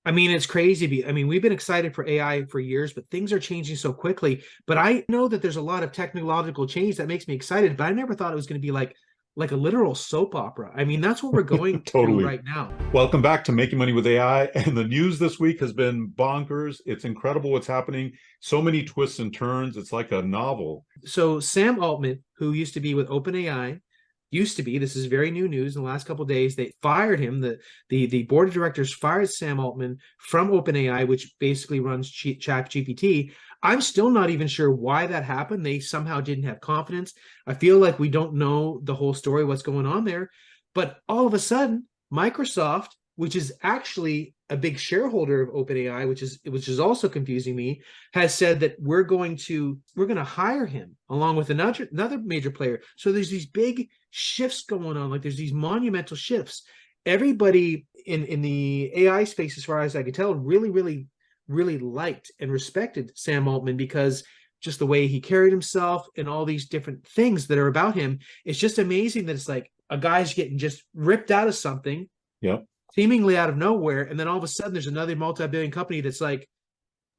I mean, it's crazy. I mean, we've been excited for AI for years, but things are changing so quickly. But I know that there's a lot of technological change that makes me excited, but I never thought it was going to be like a literal soap opera. I mean, that's what we're going through Totally. right now. Welcome back to Making Money with AI. And the news this week has been bonkers. It's incredible what's happening. So many twists and turns. It's like a novel. So Sam Altman, who used to be with OpenAI, this is very new news in the last couple of days, they fired him. The board of directors fired Sam Altman from OpenAI, which basically runs Chat GPT. I'm still not even sure why that happened. They somehow didn't have confidence. I feel like we don't know the whole story, what's going on there. But all of a sudden, Microsoft, which is actually a big shareholder of OpenAI, which is also confusing me, has said that we're going to hire him along with another major player. So there's these big shifts going on, like there's these monumental shifts. Everybody in the AI space, as far as I could tell, really, really, really liked and respected Sam Altman because just the way he carried himself and all these different things that are about him. It's just amazing that it's like a guy's getting just ripped out of something Yep. seemingly out of nowhere, and then all of a sudden there's another multi-billion company that's like,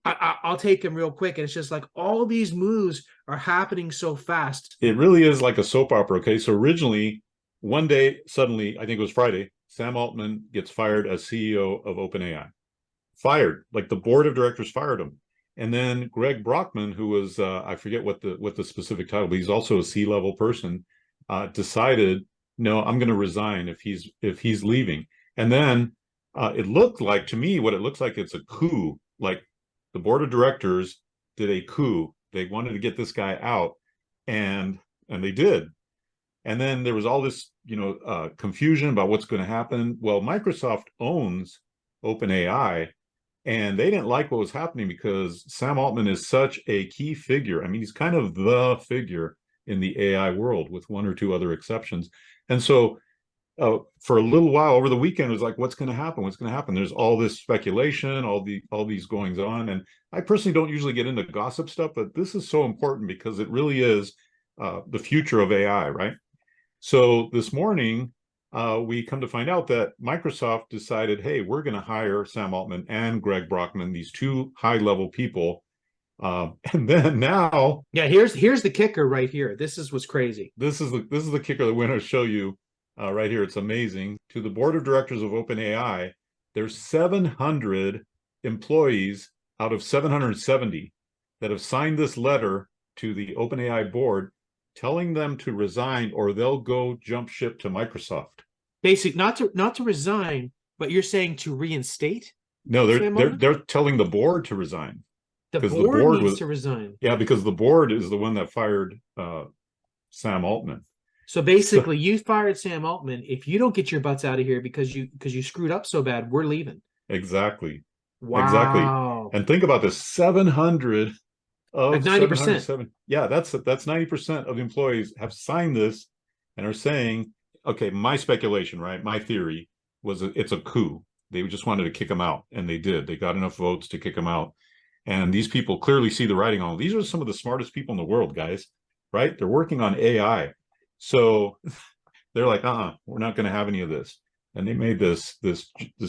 I'll take him real quick. And it's just like all these moves are happening so fast. It really is like a soap opera. Okay. So originally, one day, suddenly, I think it was Friday, Sam Altman gets fired as CEO of OpenAI. Fired. Like the board of directors fired him. And then Greg Brockman, who was I forget what the specific title, but he's also a C-level person, decided, no, I'm going to resign if he's leaving. And then it looked like, to me, what it looks like, it's a coup. Like the board of directors did a coup. They wanted to get this guy out, and they did. And then there was all this, confusion about what's going to happen. Well, Microsoft owns OpenAI, and they didn't like what was happening because Sam Altman is such a key figure. I mean, he's kind of the figure in the AI world, with one or two other exceptions. And so for a little while over the weekend, it was like, what's going to happen? What's going to happen? There's all this speculation, all these goings on. And I personally don't usually get into gossip stuff, but this is so important because it really is the future of AI, right? So this morning, we come to find out that Microsoft decided, hey, we're going to hire Sam Altman and Greg Brockman, these two high-level people. And then now, Yeah, here's the kicker right here. This is what's crazy. this is the kicker that we're going to show you right here. It's amazing. To the board of directors of OpenAI, there's 700 employees out of 770 that have signed this letter to the OpenAI board telling them to resign or they'll go jump ship to Microsoft. Basic, not to resign, but you're saying to reinstate No, they're Sam they're Altman? they're telling the board to resign The because the board board needs was to resign. yeah, because the board is the one that fired Sam Altman. So So basically, you fired Sam Altman. If you don't get your butts out of here because you screwed up so bad, we're leaving. exactly. Exactly. Wow, And think about this, 700 like of 90%. 707. Yeah, that's 90% of employees have signed this and are saying, okay, my speculation, right? My theory was it's a coup. They just wanted to kick him out, and they did. They got enough votes to kick him out. And these people clearly see the writing on. These are some of the smartest people in the world, guys, right? They're working on AI. So they're like, we're not going to have any of this. And they made this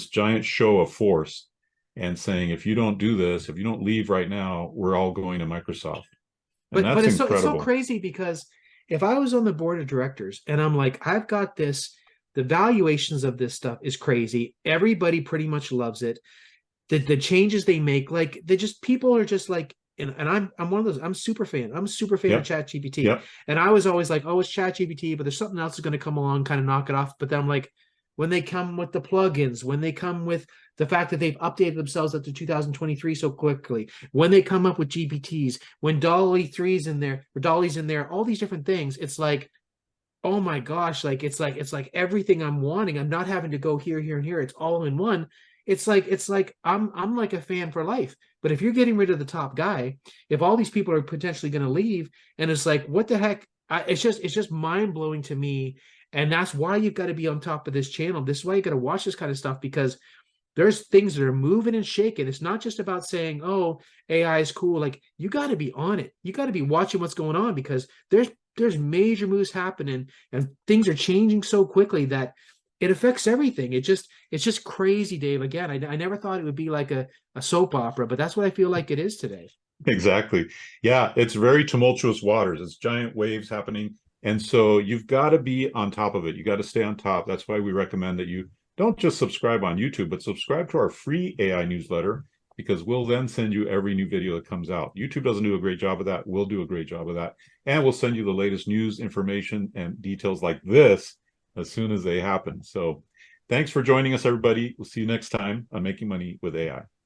giant show of force and saying, if you don't do this, if you don't leave right now, we're all going to Microsoft. And But that's it's so incredible. crazy because if I was on the board of directors and I'm like, I've got this, the valuations of this stuff is crazy. Everybody pretty much loves it. The changes they make, like they just people are just like, and I'm one of those. I'm super fan. I'm a super fan of Yep. Chat GPT. Yep. And I was always like, oh, it's Chat GPT, but there's something else that's going to come along, kind of knock it off. But then I'm like, when they come with the plugins, when they come with the fact that they've updated themselves up to 2023 so quickly, when they come up with GPTs, when Dolly 3's in there, or Dolly's in there, all these different things, it's like, oh my gosh, like it's like everything I'm wanting. I'm not having to go here, here, and here. It's all in one. It's like I'm like a fan for life. But if you're getting rid of the top guy, if all these people are potentially going to leave, and it's like, what the heck? It's just mind blowing to me, and that's why you've got to be on top of this channel. This is why you got to watch this kind of stuff because there's things that are moving and shaking. It's not just about saying, oh, AI is cool. Like you got to be on it. You got to be watching what's going on because there's major moves happening and things are changing so quickly that it affects everything. It's just crazy, Dave. Again, I never thought it would be like a soap opera, but that's what I feel like it is today. Exactly. Yeah, it's very tumultuous waters. It's giant waves happening. And so you've got to be on top of it. You got to stay on top. That's why we recommend that you don't just subscribe on YouTube, but subscribe to our free AI newsletter, because we'll then send you every new video that comes out. YouTube doesn't do a great job of that. We'll do a great job of that. And we'll send you the latest news, information, and details like this as soon as they happen. So thanks for joining us, everybody. We'll see you next time on Making Money with AI.